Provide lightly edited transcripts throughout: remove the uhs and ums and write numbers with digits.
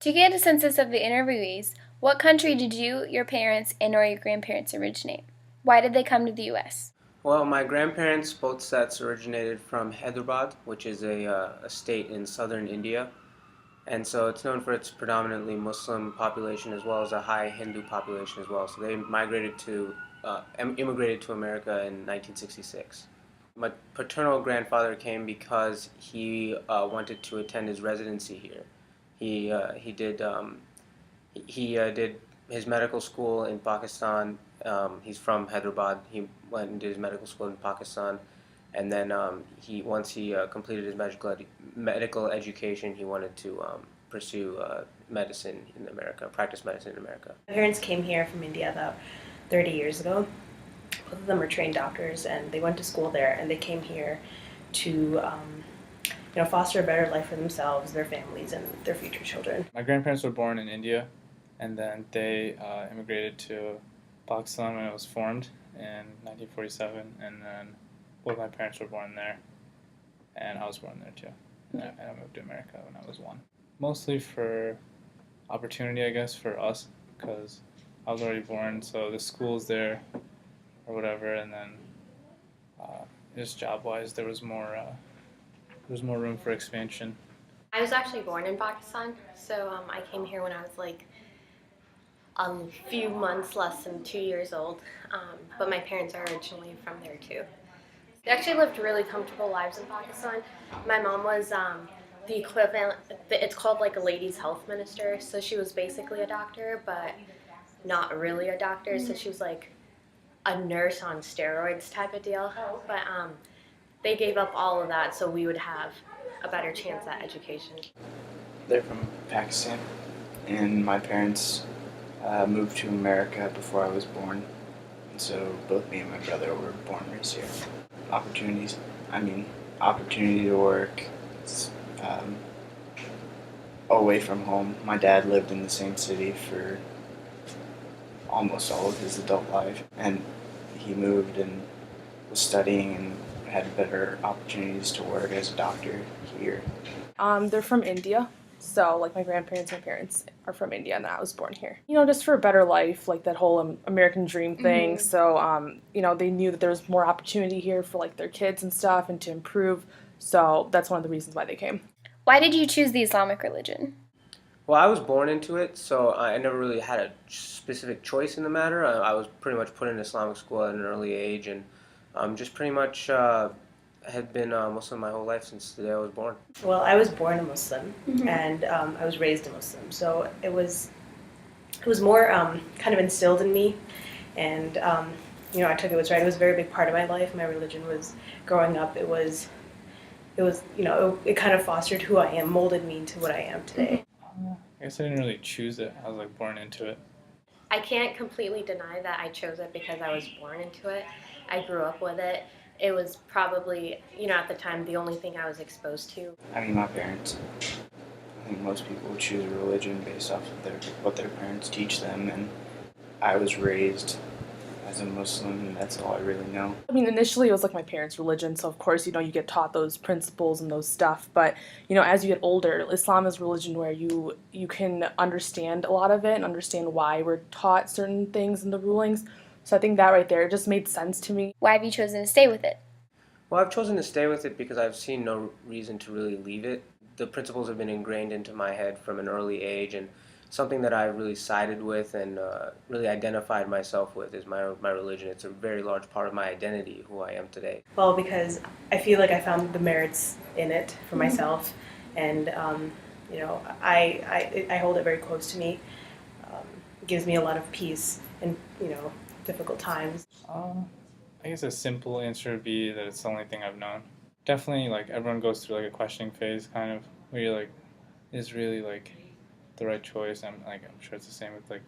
To get a census of the interviewees, what country did you, your parents, and or your grandparents originate? Why did they come to the U.S.? Well, my grandparents, both sets originated from Hyderabad, which is a state in southern India. And so it's known for its predominantly Muslim population as well as a high Hindu population as well. So they immigrated to America in 1966. My paternal grandfather came because he wanted to attend his residency here. He did his medical school in Pakistan. He's from Hyderabad. He went and did his medical school in Pakistan, and then once he completed his medical education, he wanted to pursue medicine in America, practice medicine in America. My parents came here from India about 30 years ago. Both of them are trained doctors, and they went to school there, and they came here to foster a better life for themselves, their families, and their future children. My grandparents were born in India, and then they immigrated to Pakistan when it was formed in 1947, and then both my parents were born there, and I was born there too. And I moved to America when I was 1. Mostly for opportunity, I guess, for us, because I was already born, so the school's there or whatever, and then just job-wise, there was more room for expansion. I was actually born in Pakistan, so I came here when I was like a few months less than 2 years old, but my parents are originally from there too. They actually lived really comfortable lives in Pakistan. My mom was the equivalent, it's called like a ladies' health minister, so she was basically a doctor, but not really a doctor, so she was like a nurse on steroids type of deal, but they gave up all of that so we would have a better chance at education. They're from Pakistan, and my parents moved to America before I was born, and so both me and my brother were born and raised here. Opportunity to work away from home. My dad lived in the same city for almost all of his adult life, and he moved and was studying and had better opportunities to work as a doctor here. They're from India, so like my grandparents and parents are from India, and I was born here. Just for a better life, like that whole American dream thing. Mm-hmm. So they knew that there was more opportunity here for like their kids and stuff, and to improve. So that's one of the reasons why they came. Why did you choose the Islamic religion? Well, I was born into it, so I never really had a specific choice in the matter. I was pretty much put in Islamic school at an early age, and just pretty much had been Muslim my whole life since the day I was born. Well, I was born a Muslim, mm-hmm. and I was raised a Muslim, so it was more kind of instilled in me, and I took it was right. It was a very big part of my life. My religion was growing up. It kind of fostered who I am, molded me into what I am today. I guess I didn't really choose it. I was like born into it. I can't completely deny that I chose it because I was born into it. I grew up with it. It was probably, at the time, the only thing I was exposed to. My parents. I think most people would choose a religion based off of what their parents teach them, and I was raised as a Muslim, and that's all I really know. Initially it was like my parents' religion, so of course, you get taught those principles and those stuff, but, as you get older, Islam is a religion where you can understand a lot of it and understand why we're taught certain things in the rulings. So I think that right there just made sense to me. Why have you chosen to stay with it? Well, I've chosen to stay with it because I've seen no reason to really leave it. The principles have been ingrained into my head from an early age, and something that I really sided with and really identified myself with is my religion. It's a very large part of my identity, who I am today. Well, because I feel like I found the merits in it for myself, and I hold it very close to me. It gives me a lot of peace in difficult times. I guess a simple answer would be that it's the only thing I've known. Definitely, like, everyone goes through like a questioning phase, kind of, where you're like, is really like the right choice? I'm sure it's the same with like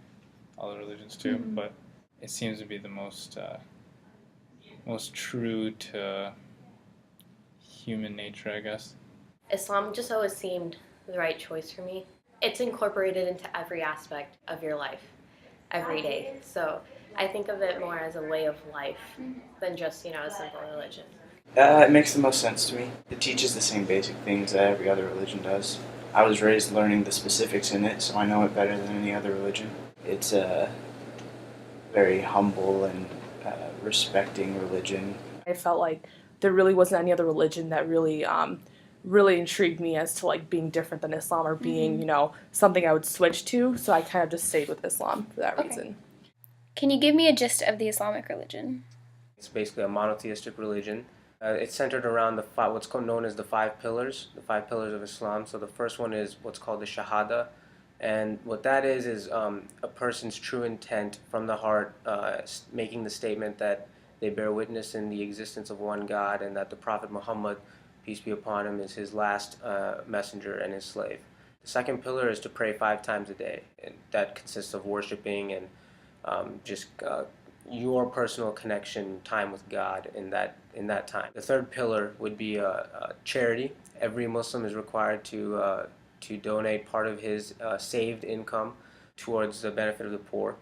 all the religions too, mm-hmm. But it seems to be the most true to human nature, I guess. Islam just always seemed the right choice for me. It's incorporated into every aspect of your life, every day. So I think of it more as a way of life than just, a simple religion. It makes the most sense to me. It teaches the same basic things that every other religion does. I was raised learning the specifics in it, so I know it better than any other religion. It's a very humble and respecting religion. I felt like there really wasn't any other religion that really intrigued me as to like being different than Islam or being, something I would switch to. So I kind of just stayed with Islam for that reason. Can you give me a gist of the Islamic religion? It's basically a monotheistic religion. It's centered around what's known as the 5 pillars of Islam. So the first one is what's called the Shahada, and what that is a person's true intent from the heart, making the statement that they bear witness in the existence of one God and that the Prophet Muhammad, peace be upon him, is his last messenger and his slave. The second pillar is to pray 5 times a day, and that consists of worshiping and just your personal connection time with God in that time. The third pillar would be charity. Every Muslim is required to donate part of his saved income towards the benefit of the poor.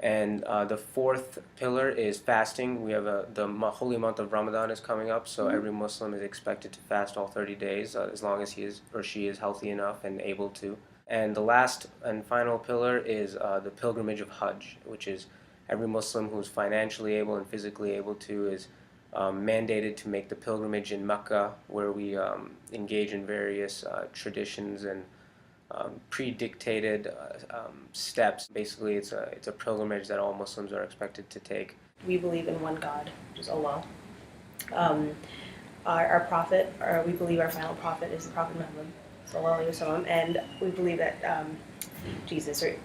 And the fourth pillar is fasting. We have the holy month of Ramadan is coming up, so every Muslim is expected to fast all 30 days as long as he is or she is healthy enough and able to. And the last and final pillar is the pilgrimage of Hajj, which is every Muslim who's financially able and physically able to is mandated to make the pilgrimage in Mecca, where we engage in various traditions and pre-dictated steps. Basically, it's a pilgrimage that all Muslims are expected to take. We believe in one God, which is Allah. Our prophet, or we believe our final prophet is the Prophet Muhammad, sallallahu alaihi wasallam, and we believe that Jesus, or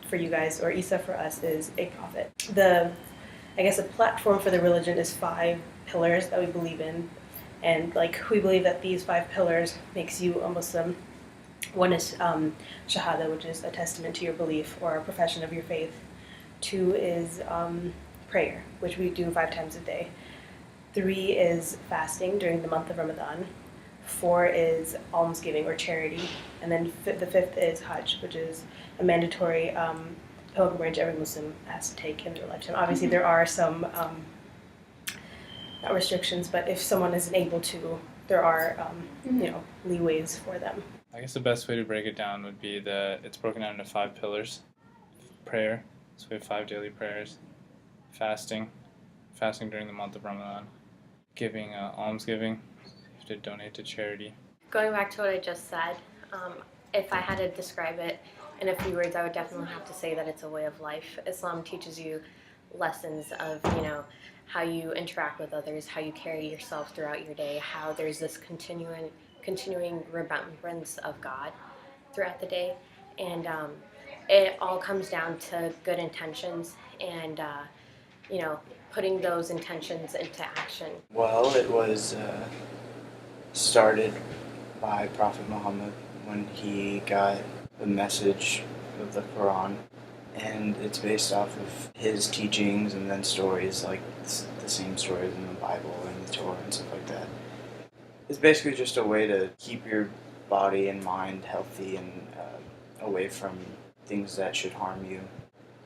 for you guys, or Isa for us, is a prophet. The platform for the religion is 5 pillars that we believe in, and we believe that these 5 pillars makes you a Muslim. One is Shahada, which is a testament to your belief or a profession of your faith. 2 is prayer, which we do 5 times a day. 3 is fasting during the month of Ramadan. 4 is almsgiving or charity. And then the 5th is Hajj, which is a mandatory pilgrimage every Muslim has to take in their lifetime. Obviously, there are some not restrictions, but if someone isn't able to, there are leeways for them. I guess the best way to break it down would be that it's broken down into 5 pillars. Prayer, so we have 5 daily prayers. Fasting during the month of Ramadan. Giving, almsgiving, you have to donate to charity. Going back to what I just said, if I had to describe it in a few words, I would definitely have to say that it's a way of life. Islam teaches you lessons of, how you interact with others, how you carry yourself throughout your day, how there's this continuing remembrance of God throughout the day, and it all comes down to good intentions and putting those intentions into action. Well, it was started by Prophet Muhammad when he got the message of the Quran, and it's based off of his teachings and then stories like the same stories in the Bible and the Torah and stuff like that. It's basically just a way to keep your body and mind healthy and away from things that should harm you.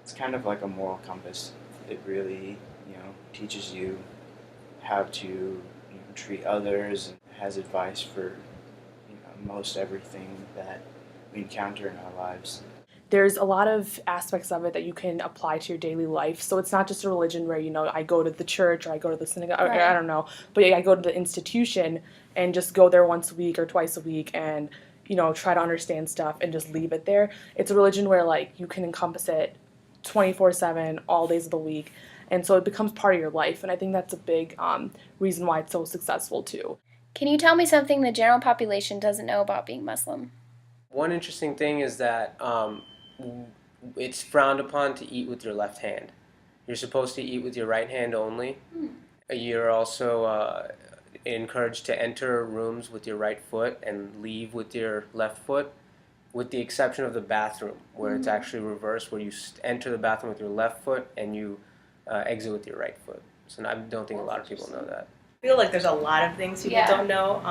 It's kind of like a moral compass. It really, teaches you how to treat others and has advice for most everything that we encounter in our lives. There's a lot of aspects of it that you can apply to your daily life. So it's not just a religion where, I go to the church or I go to the synagogue, or I don't know, but I go to the institution and just go there once a week or twice a week and, try to understand stuff and just leave it there. It's a religion where, you can encompass it 24/7, all days of the week. And so it becomes part of your life. And I think that's a big reason why it's so successful, too. Can you tell me something the general population doesn't know about being Muslim? One interesting thing is that it's frowned upon to eat with your left hand. You're supposed to eat with your right hand only. You're also encouraged to enter rooms with your right foot and leave with your left foot, with the exception of the bathroom, where it's actually reversed, where you enter the bathroom with your left foot and you exit with your right foot. So I don't think a lot of people know that. I feel like there's a lot of things people don't know.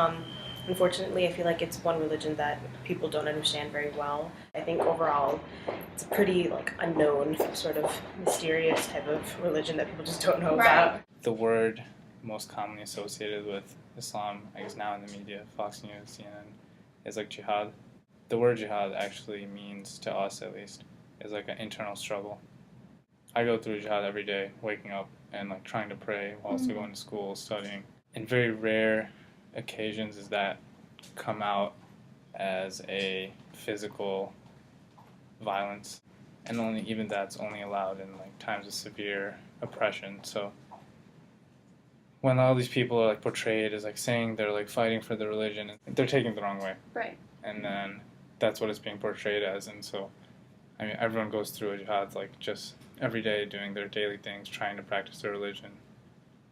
Unfortunately, I feel like it's one religion that people don't understand very well. I think overall, it's a pretty unknown, sort of mysterious type of religion that people just don't know about. The word most commonly associated with Islam, I guess now in the media, Fox News, CNN, is like jihad. The word jihad actually means, to us at least, is like an internal struggle. I go through jihad every day, waking up and like trying to pray while also going to school, studying. In very rare occasions does that come out as a physical violence, and only even that's only allowed in like times of severe oppression. So when all these people are like portrayed as like saying they're like fighting for the religion, they're taking it the wrong way. Right. And then that's what it's being portrayed as. And so, I mean, everyone goes through a jihad like just every day doing their daily things, trying to practice their religion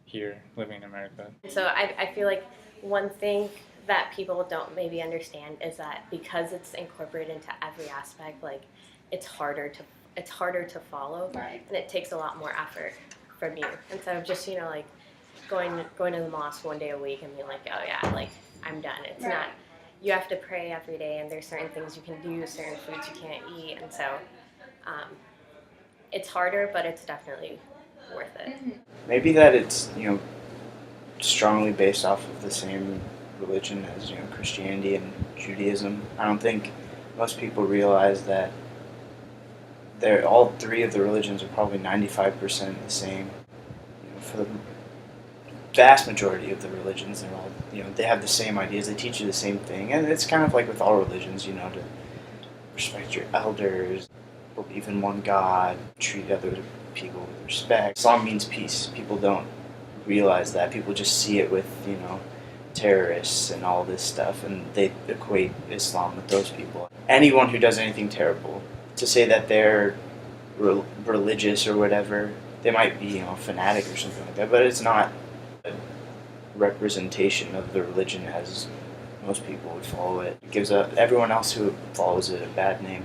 here, living in America. So I feel like one thing that people don't maybe understand is that because it's incorporated into every aspect, like it's harder to follow, Right. and it takes a lot more effort from you instead of just like going to the mosque one day a week and being like, oh yeah, like I'm done. It's Right. not. You have to pray every day, and there's certain things you can do, certain foods you can't eat, and so it's harder, but it's definitely worth it. Maybe that it's strongly based off of the same religion as Christianity and Judaism. I don't think most people realize that all three of the religions are probably 95% the same. For the vast majority of the religions, they're all they have the same ideas. They teach you the same thing, and it's kind of like with all religions, to respect your elders, believe in one God, treat other people with respect. Islam means peace. People don't realize that. People just see it with terrorists and all this stuff, and they equate Islam with those people. Anyone who does anything terrible, to say that they're religious or whatever, they might be a fanatic or something like that, but it's not a representation of the religion as most people would follow it. It gives everyone else who follows it a bad name.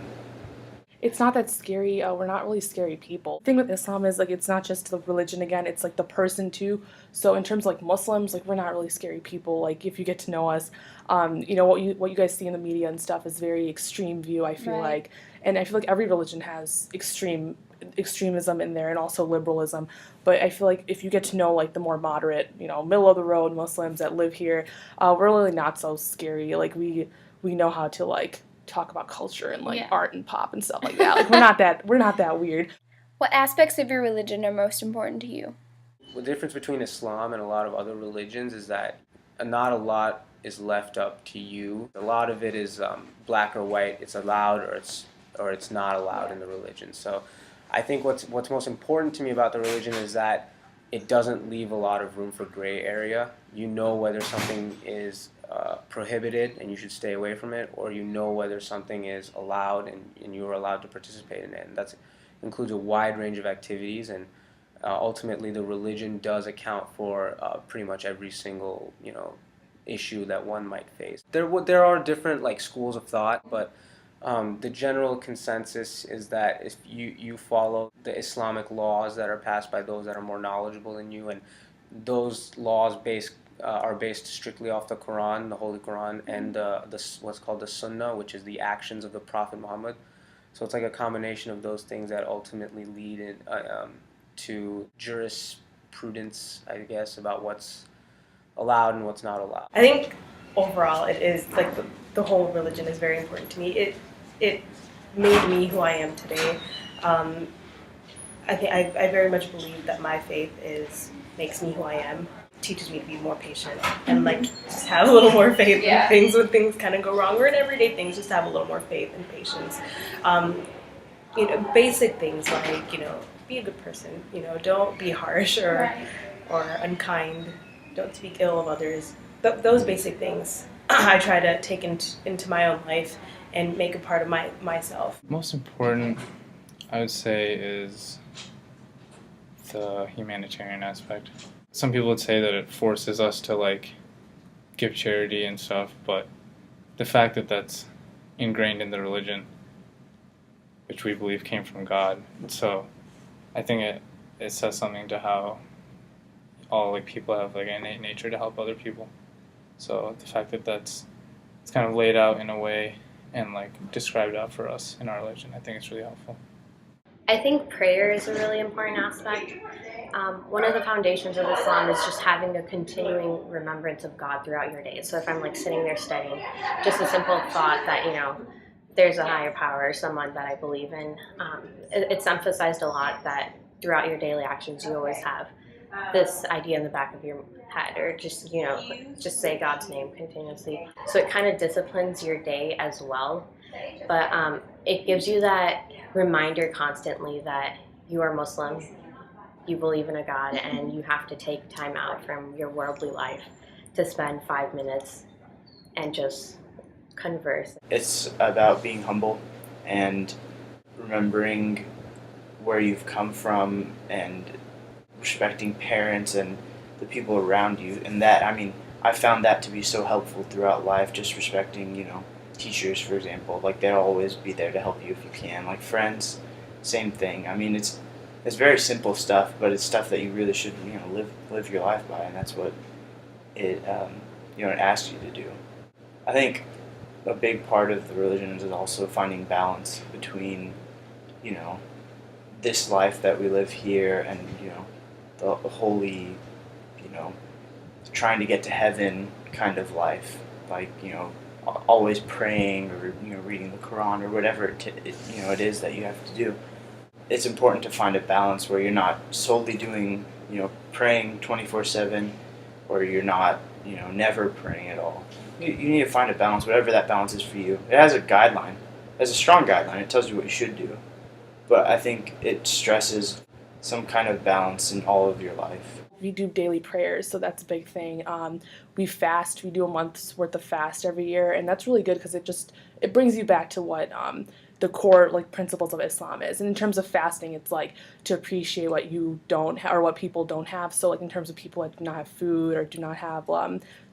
It's not that scary. We're not really scary people. The thing with Islam is like it's not just the religion again, it's like the person too. So in terms of like Muslims, like we're not really scary people. Like if you get to know us, what you guys see in the media and stuff is very extreme view, I feel Right. like. And I feel like every religion has extremism in there and also liberalism. But I feel like if you get to know like the more moderate, middle of the road Muslims that live here, we're really not so scary. Like we know how to like talk about culture and like Yeah. art and pop and stuff like that. Like we're not that weird. What aspects of your religion are most important to you? The difference between Islam and a lot of other religions is that not a lot is left up to you. A lot of it is black or white. It's allowed or it's not allowed in the religion. So I think what's most important to me about the religion is that it doesn't leave a lot of room for gray area. You know whether something is prohibited and you should stay away from it, or you know whether something is allowed and you are allowed to participate in it. And that includes a wide range of activities, and ultimately the religion does account for pretty much every single issue that one might face. There are different like schools of thought, but the general consensus is that if you follow the Islamic laws that are passed by those that are more knowledgeable than you, and those laws are based strictly off the Quran, the Holy Quran, and what's called the Sunnah, which is the actions of the Prophet Muhammad. So it's like a combination of those things that ultimately lead to jurisprudence, I guess, about what's allowed and what's not allowed. I think overall it is like the whole religion is very important to me. It made me who I am today. I think I very much believe that my faith makes me who I am. Teaches me to be more patient and like just have a little more faith in things when things kind of go wrong, or in everyday things, just have a little more faith and patience. Basic things like be a good person. Don't be harsh or unkind. Don't speak ill of others. Those basic things I try to take into my own life and make a part of myself. Most important, I would say, is the humanitarian aspect. Some people would say that it forces us to like give charity and stuff, but the fact that that's ingrained in the religion, which we believe came from God, so I think it says something to how all like people have like innate nature to help other people. So the fact that it's kind of laid out in a way and like described out for us in our religion, I think it's really helpful. I think prayer is a really important aspect. One of the foundations of Islam is just having a continuing remembrance of God throughout your day. So if I'm like sitting there studying, just a simple thought that, there's a higher power or someone that I believe in. It's emphasized a lot that throughout your daily actions, you always have this idea in the back of your head, or just say God's name continuously. So it kind of disciplines your day as well, but it gives you that reminder constantly that you are Muslim, you believe in a God, and you have to take time out from your worldly life to spend 5 minutes and just converse. It's about being humble and remembering where you've come from and respecting parents and the people around you. And that, I mean, I found that to be so helpful throughout life, just respecting, teachers, for example. Like, they'll always be there to help you if you can. Like, friends, same thing. I mean, it's very simple stuff, but it's stuff that you really should, live your life by, and that's what it, it asks you to do. I think a big part of the religion is also finding balance between, this life that we live here and, the holy, trying to get to heaven kind of life. Like, always praying or, reading the Quran or whatever it is that you have to do. It's important to find a balance where you're not solely doing, praying 24/7, or you're not, never praying at all. You need to find a balance, whatever that balance is for you. It has a guideline. It has a strong guideline. It tells you what you should do. But I think it stresses some kind of balance in all of your life. We do daily prayers, so that's a big thing. We fast. We do a month's worth of fast every year, and that's really good because it brings you back to what the core principles of Islam is. And in terms of fasting, it's to appreciate what you don't or what people don't have. So in terms of people that do not have food or do not have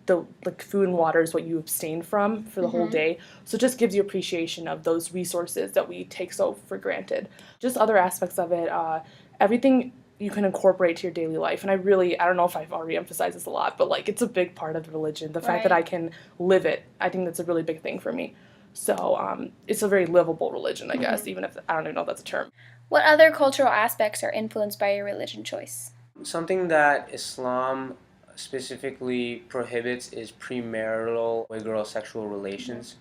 the food and water is what you abstain from for the whole day. So it just gives you appreciation of those resources that we take so for granted. Just other aspects of it, everything you can incorporate to your daily life. And I don't know if I've already emphasized this a lot, but it's a big part of the religion. The fact that I can live it, I think that's a really big thing for me. So it's a very livable religion, I guess, even if I don't even know if that's a term. What other cultural aspects are influenced by your religion choice? Something that Islam specifically prohibits is premarital boy-girl sexual relations.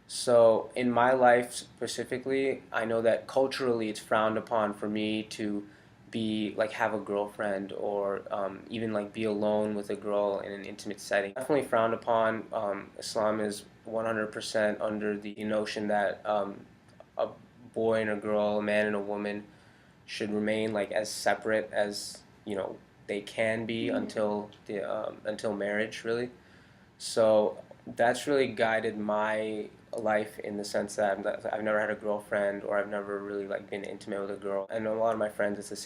So in my life specifically, I know that culturally it's frowned upon for me to be have a girlfriend or even be alone with a girl in an intimate setting. Definitely frowned upon. Islam is 100% under the notion that a boy and a girl, a man and a woman, should remain as separate as they can be until marriage, really. So that's really guided my life in the sense that I've never had a girlfriend, or I've never really been intimate with a girl. And a lot of my friends, it's the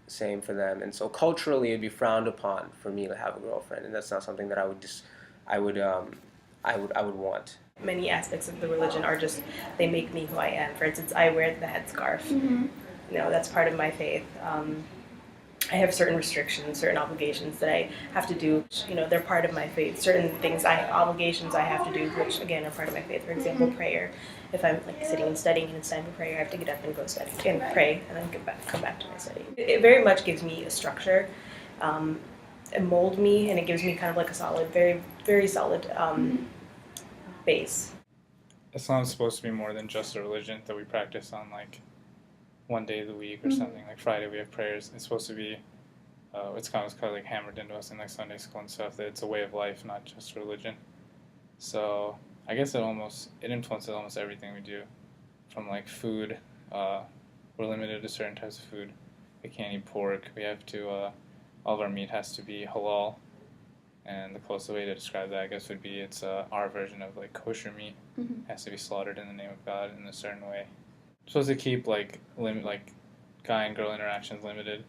same for them. And so culturally, it'd be frowned upon for me to have a girlfriend, and that's not something that I would want. Many aspects of the religion are just, they make me who I am. For instance, I wear the headscarf. That's part of my faith. I have certain restrictions, certain obligations that I have to do. They're part of my faith. Certain things, obligations I have to do, which again are part of my faith. For example, prayer. If I'm sitting and studying and it's time for prayer, I have to get up and go study and pray, and then come back to my study. It very much gives me a structure, and mold me, and it gives me kind of a solid, very, very solid base. Islam's supposed to be more than just a religion that we practice on one day of the week or something. Friday we have prayers. It's supposed to be, it's kind of hammered into us in Sunday school and stuff, that it's a way of life, not just religion. So I guess it influences almost everything we do, from food. We're limited to certain types of food. We can't eat pork. We have to, all of our meat has to be halal. And the closest way to describe that, I guess, would be it's our version of kosher meat. It has to be slaughtered in the name of God in a certain way. Supposed to keep guy and girl interactions limited,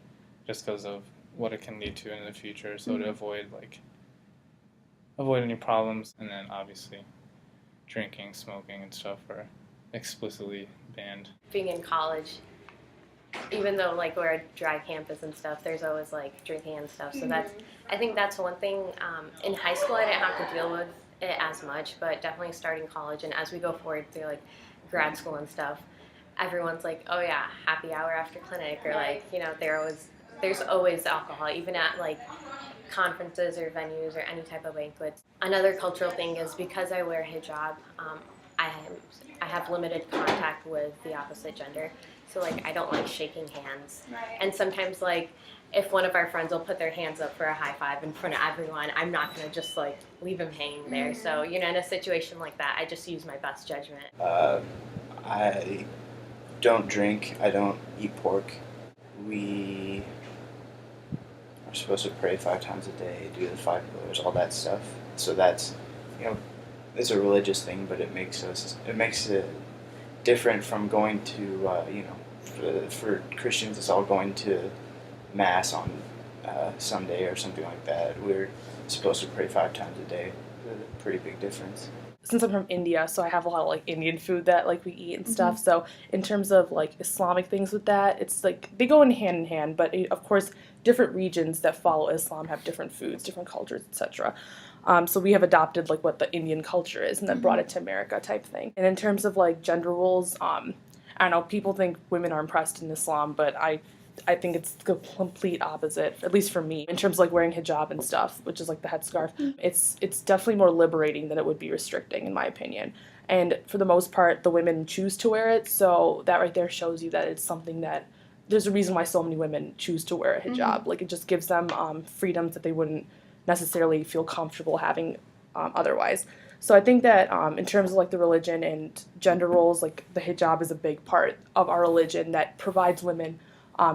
just because of what it can lead to in the future. So to avoid any problems, and then obviously drinking, smoking, and stuff are explicitly banned. Being in college, even though we're a dry campus and stuff, there's always drinking and stuff. So I think that's one thing. In high school, I didn't have to deal with it as much, but definitely starting college and as we go forward through grad school and stuff, everyone's like, oh yeah, happy hour after clinic, or like, you know, there's always alcohol, even at like conferences or venues or any type of banquets. Another cultural thing is because I wear hijab, I I have limited contact with the opposite gender. So like I don't like shaking hands. Right. And sometimes like if one of our friends will put their hands up for a high five in front of everyone, I'm not gonna just like leave them hanging there. Mm-hmm. So, you know, in a situation like that, I just use my best judgment. I don't drink. I don't eat pork. We are supposed to pray 5 times a day, do the 5 pillars, all that stuff. So that's, you know, it's a religious thing, but it makes it different from going to, you know, for Christians, it's all going to mass on Sunday or something like that. We're supposed to pray 5 times a day. A pretty big difference. Since I'm from India, so I have a lot of like Indian food that like we eat and stuff. So in terms of like Islamic things with that, it's like they go in hand, but of course different regions that follow Islam have different foods, different cultures, etc. So we have adopted like what the Indian culture is and then brought it to America type thing. And in terms of like gender roles, I don't know, people think women are impressed in Islam, but I think it's the complete opposite, at least for me, in terms of like wearing hijab and stuff, which is like the headscarf. It's definitely more liberating than it would be restricting, in my opinion. And for the most part, the women choose to wear it, so that right there shows you that it's something that there's a reason why so many women choose to wear a hijab. Like it just gives them freedoms that they wouldn't necessarily feel comfortable having otherwise. So I think that in terms of like the religion and gender roles, like the hijab is a big part of our religion that provides women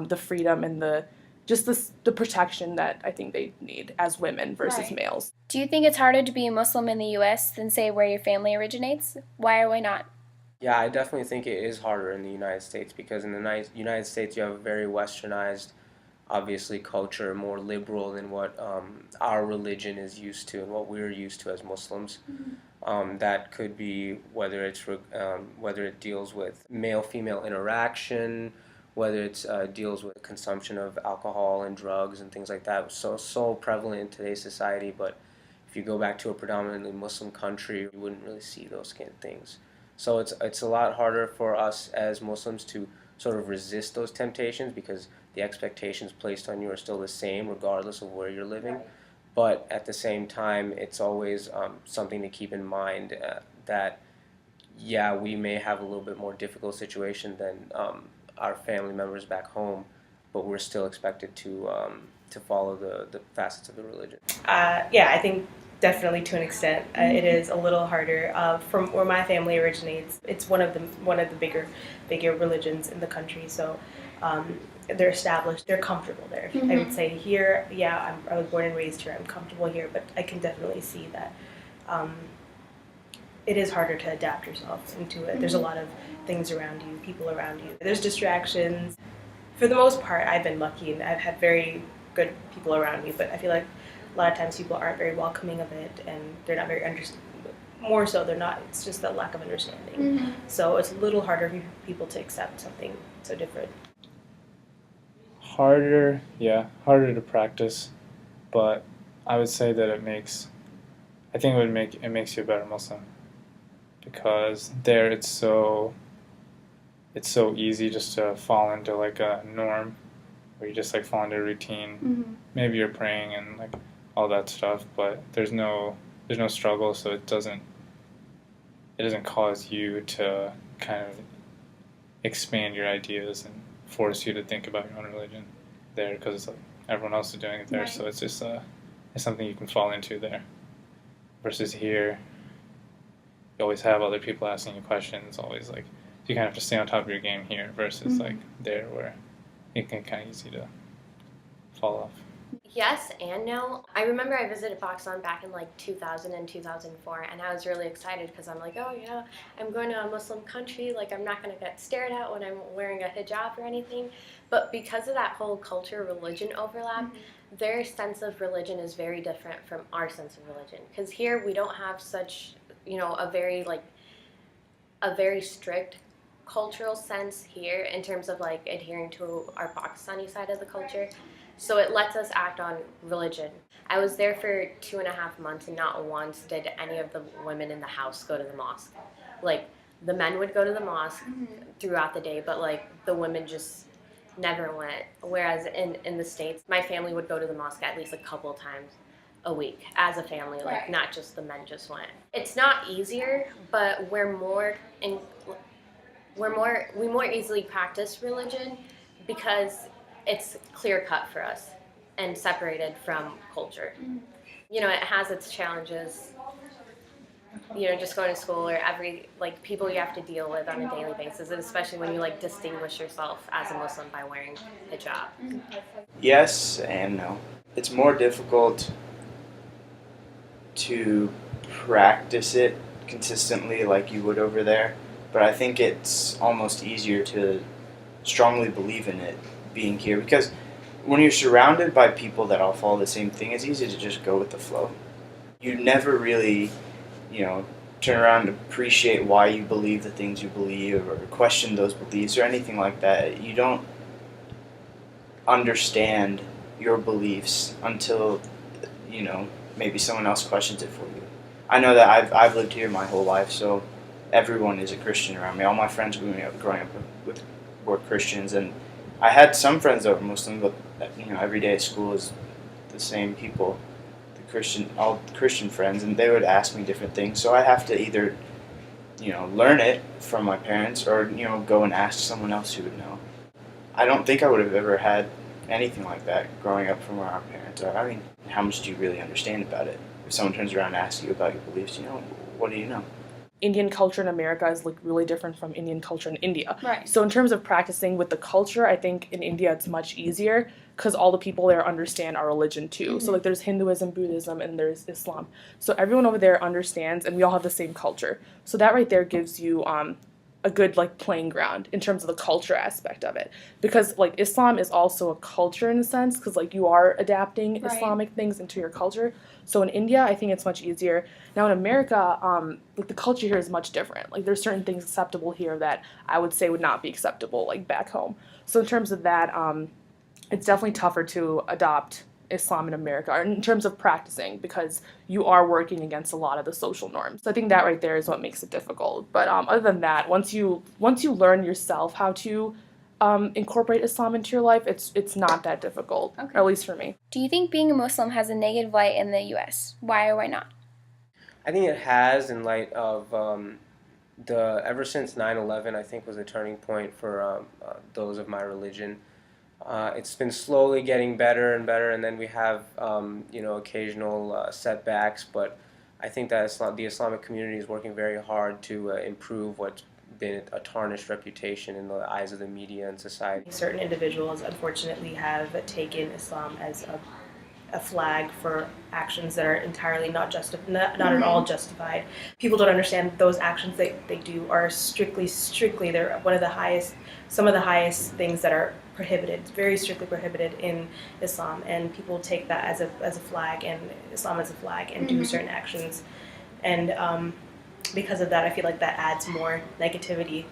the freedom and the protection that I think they need as women versus Right. males. Do you think it's harder to be a Muslim in the U.S. than, say, where your family originates? Why or why not? Yeah, I definitely think it is harder in the United States because in the United States you have a very westernized, obviously, culture, more liberal than what our religion is used to and what we're used to as Muslims. That could be whether it deals with male-female interaction, whether it's deals with consumption of alcohol and drugs and things like that. So prevalent in today's society, but if you go back to a predominantly Muslim country, you wouldn't really see those kind of things. So it's a lot harder for us as Muslims to sort of resist those temptations because the expectations placed on you are still the same regardless of where you're living. Right. But at the same time, it's always something to keep in mind that, yeah, we may have a little bit more difficult situation than our family members back home, but we're still expected to follow the facets of the religion. Yeah, I think definitely to an extent it is a little harder. From where my family originates, it's one of the bigger religions in the country. So they're established, they're comfortable there. I would say here, yeah, I was born and raised here. I'm comfortable here, but I can definitely see that it is harder to adapt yourself into it. There's a lot of things around you, people around you. There's distractions. For the most part, I've been lucky and I've had very good people around me, but I feel like a lot of times people aren't very welcoming of it and they're not very more so they're not, it's just a lack of understanding. So it's a little harder for people to accept something so different. Harder, yeah, harder to practice, but I would say that it makes you a better Muslim because there it's so easy just to fall into like a norm where you just like fall into a routine. Maybe you're praying and like all that stuff, but there's no struggle, so it doesn't cause you to kind of expand your ideas and force you to think about your own religion there because it's like everyone else is doing it there. Right. So it's just it's something you can fall into there versus here you always have other people asking you questions, always like you kind of have to stay on top of your game here versus like there where it can kind of easy to fall off. Yes and no. I remember I visited Pakistan back in like 2000 and 2004, and I was really excited because I'm like, oh yeah, I'm going to a Muslim country, like I'm not going to get stared at when I'm wearing a hijab or anything. But because of that whole culture-religion overlap, their sense of religion is very different from our sense of religion. Because here we don't have such, a very strict cultural sense here in terms of like adhering to our Pakistani side of the culture. So it lets us act on religion. I was there for 2.5 months and not once did any of the women in the house go to the mosque. Like the men would go to the mosque throughout the day, but like the women just never went. Whereas in the States, my family would go to the mosque at least a couple times a week as a family, like Right. not just the men just went. It's not easier, but we more easily practice religion because it's clear cut for us and separated from culture. You know, it has its challenges. You know, just going to school or like people you have to deal with on a daily basis, and especially when you like distinguish yourself as a Muslim by wearing hijab. Yes and no. It's more difficult to practice it consistently like you would over there, but I think it's almost easier to strongly believe in it being here because when you're surrounded by people that all follow the same thing, it's easy to just go with the flow. You never really, turn around and appreciate why you believe the things you believe or question those beliefs or anything like that. You don't understand your beliefs until, maybe someone else questions it for you. I know that I've lived here my whole life, so everyone is a Christian around me. All my friends growing up with were Christians, and I had some friends that were Muslim, but every day at school is the same people, all Christian friends, and they would ask me different things. So I have to either, learn it from my parents or go and ask someone else who would know. I don't think I would have ever had anything like that growing up from where our parents are. I mean, how much do you really understand about it? If someone turns around and asks you about your beliefs, what do you know? Indian culture in America is like really different from Indian culture in India. Right. So in terms of practicing with the culture, I think in India it's much easier because all the people there understand our religion too. So like there's Hinduism, Buddhism, and there's Islam. So everyone over there understands, and we all have the same culture. So that right there gives you a good like playing ground in terms of the culture aspect of it, because like Islam is also a culture in a sense because like you are adapting Right. Islamic things into your culture. So in India, I think it's much easier. Now in America, like the culture here is much different. Like there's certain things acceptable here that I would say would not be acceptable like back home. So in terms of that, it's definitely tougher to adopt Islam in America, or in terms of practicing, because you are working against a lot of the social norms. So I think that right there is what makes it difficult. But other than that, once you learn yourself how to incorporate Islam into your life, it's not that difficult, Okay. or at least for me. Do you think being a Muslim has a negative light in the U.S.? Why or why not? I think it has, in light of ever since 9/11, I think was a turning point for those of my religion. It's been slowly getting better and better, and then we have occasional setbacks. But I think that the Islamic community is working very hard to improve what's been a tarnished reputation in the eyes of the media and society. Certain individuals, unfortunately, have taken Islam as a flag for actions that are entirely not at all justified. People don't understand those actions they do are strictly they're some of the highest things that are prohibited, very strictly prohibited in Islam, and people take that as a flag and Islam as a flag and do certain actions, and because of that, I feel like that adds more negativity,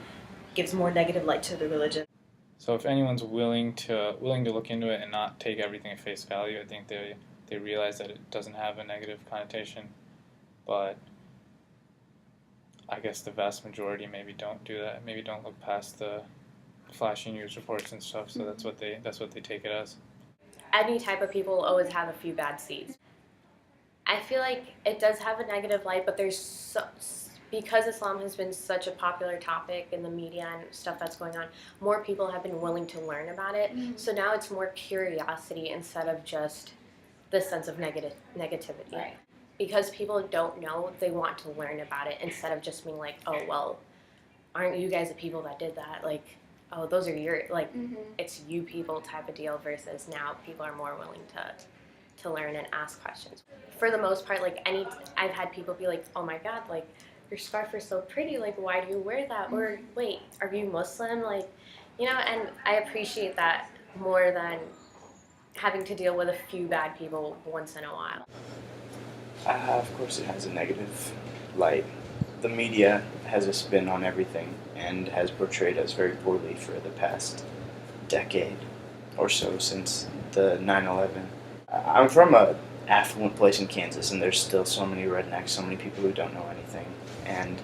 gives more negative light to the religion. So if anyone's willing to look into it and not take everything at face value, I think they realize that it doesn't have a negative connotation. But I guess the vast majority maybe don't do that. Maybe don't look past the flashy news reports and stuff. So that's what they take it as. Any type of people always have a few bad seeds. I feel like it does have a negative light, but because Islam has been such a popular topic in the media and stuff that's going on, more people have been willing to learn about it. So now it's more curiosity instead of just this sense of negativity. Right. Because people don't know, they want to learn about it instead of just being like, oh, well, aren't you guys the people that did that? Like, oh, those are your, like, it's you people type of deal, versus now people are more willing to learn and ask questions. For the most part, like, I've had people be like, oh my God, like, your scarf is so pretty, like, why do you wear that? Or, wait, are you Muslim? Like, and I appreciate that more than having to deal with a few bad people once in a while. Of course, it has a negative light. The media has a spin on everything and has portrayed us very poorly for the past decade or so, since the 9/11. I'm from a affluent place in Kansas, and there's still so many rednecks, so many people who don't know anything. And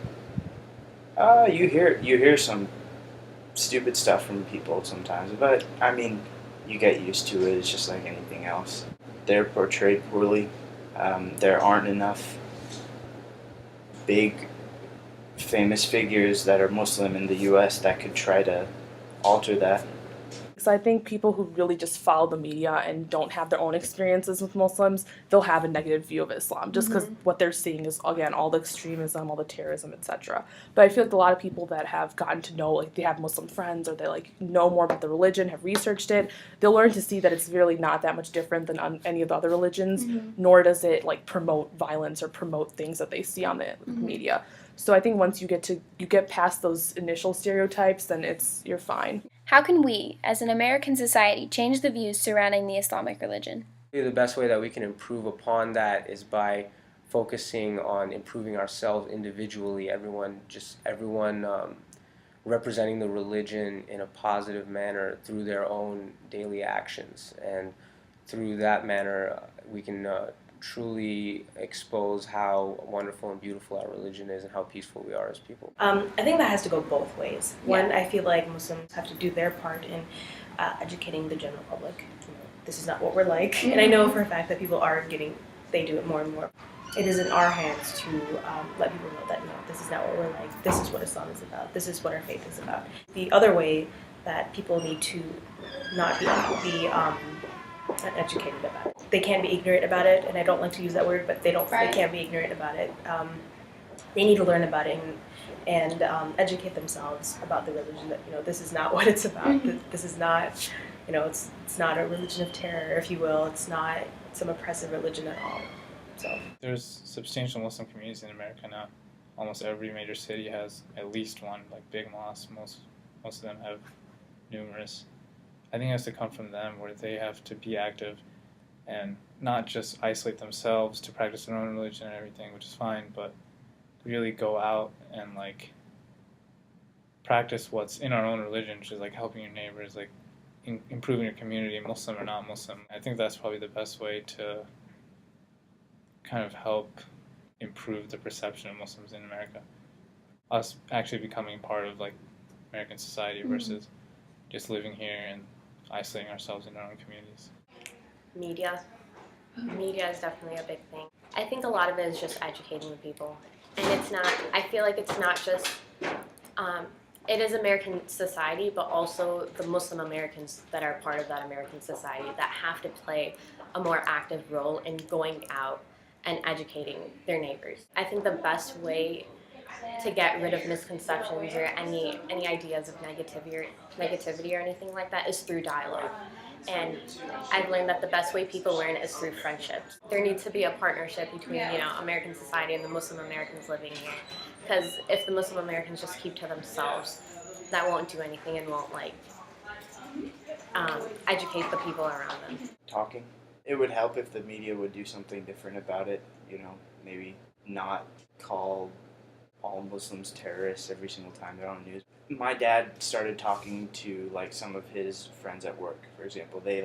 You hear some stupid stuff from people sometimes, but I mean, you get used to it. It's just like anything else. They're portrayed poorly. There aren't enough big, famous figures that are Muslim in the U.S. that could try to alter that. So I think people who really just follow the media and don't have their own experiences with Muslims, they'll have a negative view of Islam just because what they're seeing is, again, all the extremism, all the terrorism, etc. But I feel like a lot of people that have gotten to know, like they have Muslim friends or they like know more about the religion, have researched it, they'll learn to see that it's really not that much different than any of the other religions, nor does it like promote violence or promote things that they see on the media. So I think once you get past those initial stereotypes, then you're fine. How can we, as an American society, change the views surrounding the Islamic religion? The best way that we can improve upon that is by focusing on improving ourselves individually. Everyone representing the religion in a positive manner through their own daily actions, and through that manner, we can truly expose how wonderful and beautiful our religion is and how peaceful we are as people. I think that has to go both ways. Yeah. One, I feel like Muslims have to do their part in educating the general public. You know, this is not what we're like, and I know for a fact that people they do it more and more. It is in our hands to let people know that no, this is not what we're like. This is what Islam is about. This is what our faith is about. The other way that people need to not be uneducated about it. They can be ignorant about it, and I don't like to use that word, but they can't be ignorant about it. They need to learn about it and educate themselves about the religion. That this is not what it's about. This is not, it's not a religion of terror, if you will. It's not some oppressive religion at all. So There's substantial Muslim communities in America now. Almost every major city has at least one, like big mosque. Most of them have numerous. I think it has to come from them, where they have to be active and not just isolate themselves to practice their own religion and everything, which is fine, but really go out and like practice what's in our own religion, which is like helping your neighbors, like improving your community, Muslim or not Muslim. I think that's probably the best way to kind of help improve the perception of Muslims in America. Us actually becoming part of like American society versus just living here and isolating ourselves in our own communities. Media is definitely a big thing. I think a lot of it is just educating the people, and I feel like it's not just it is American society, but also the Muslim Americans that are part of that American society that have to play a more active role in going out and educating their neighbors. I think the best way to get rid of misconceptions or any ideas of negativity or anything like that is through dialogue. And I've learned that the best way people learn is through friendships. There needs to be a partnership between American society and the Muslim Americans living here. Because if the Muslim Americans just keep to themselves, that won't do anything and won't educate the people around them. Talking. It would help if the media would do something different about it. Maybe not call all Muslims terrorists every single time they're on news. My dad started talking to like some of his friends at work, for example. They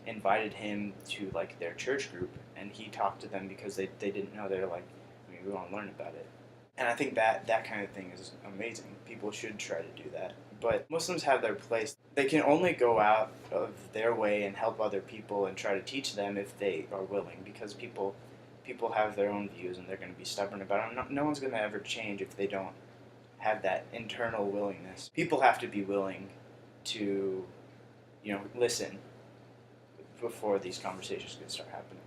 invited him to like their church group, and he talked to them because they didn't know. They're like, we want to learn about it. And I think that kind of thing is amazing. People should try to do that. But Muslims have their place. They can only go out of their way and help other people and try to teach them if they are willing, because people have their own views and they're going to be stubborn about it. No one's going to ever change if they don't have that internal willingness. People have to be willing to, listen before these conversations can start happening.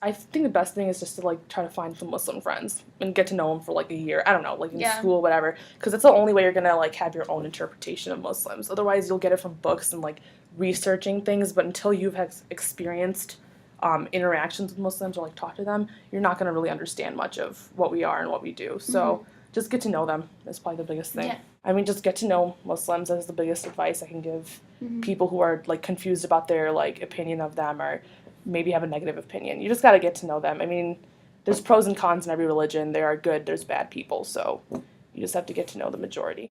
I think the best thing is just to like try to find some Muslim friends and get to know them for like a year. I don't know, like in school, whatever. Because that's the only way you're gonna like have your own interpretation of Muslims. Otherwise, you'll get it from books and like researching things. But until you've experienced interactions with Muslims or like talk to them, you're not gonna really understand much of what we are and what we do. So just get to know them is probably the biggest thing. Yeah. I mean, just get to know Muslims. That is the biggest advice I can give people who are like confused about their like opinion of them or maybe have a negative opinion. You just got to get to know them. I mean, there's pros and cons in every religion. There are good, there's bad people. So you just have to get to know the majority.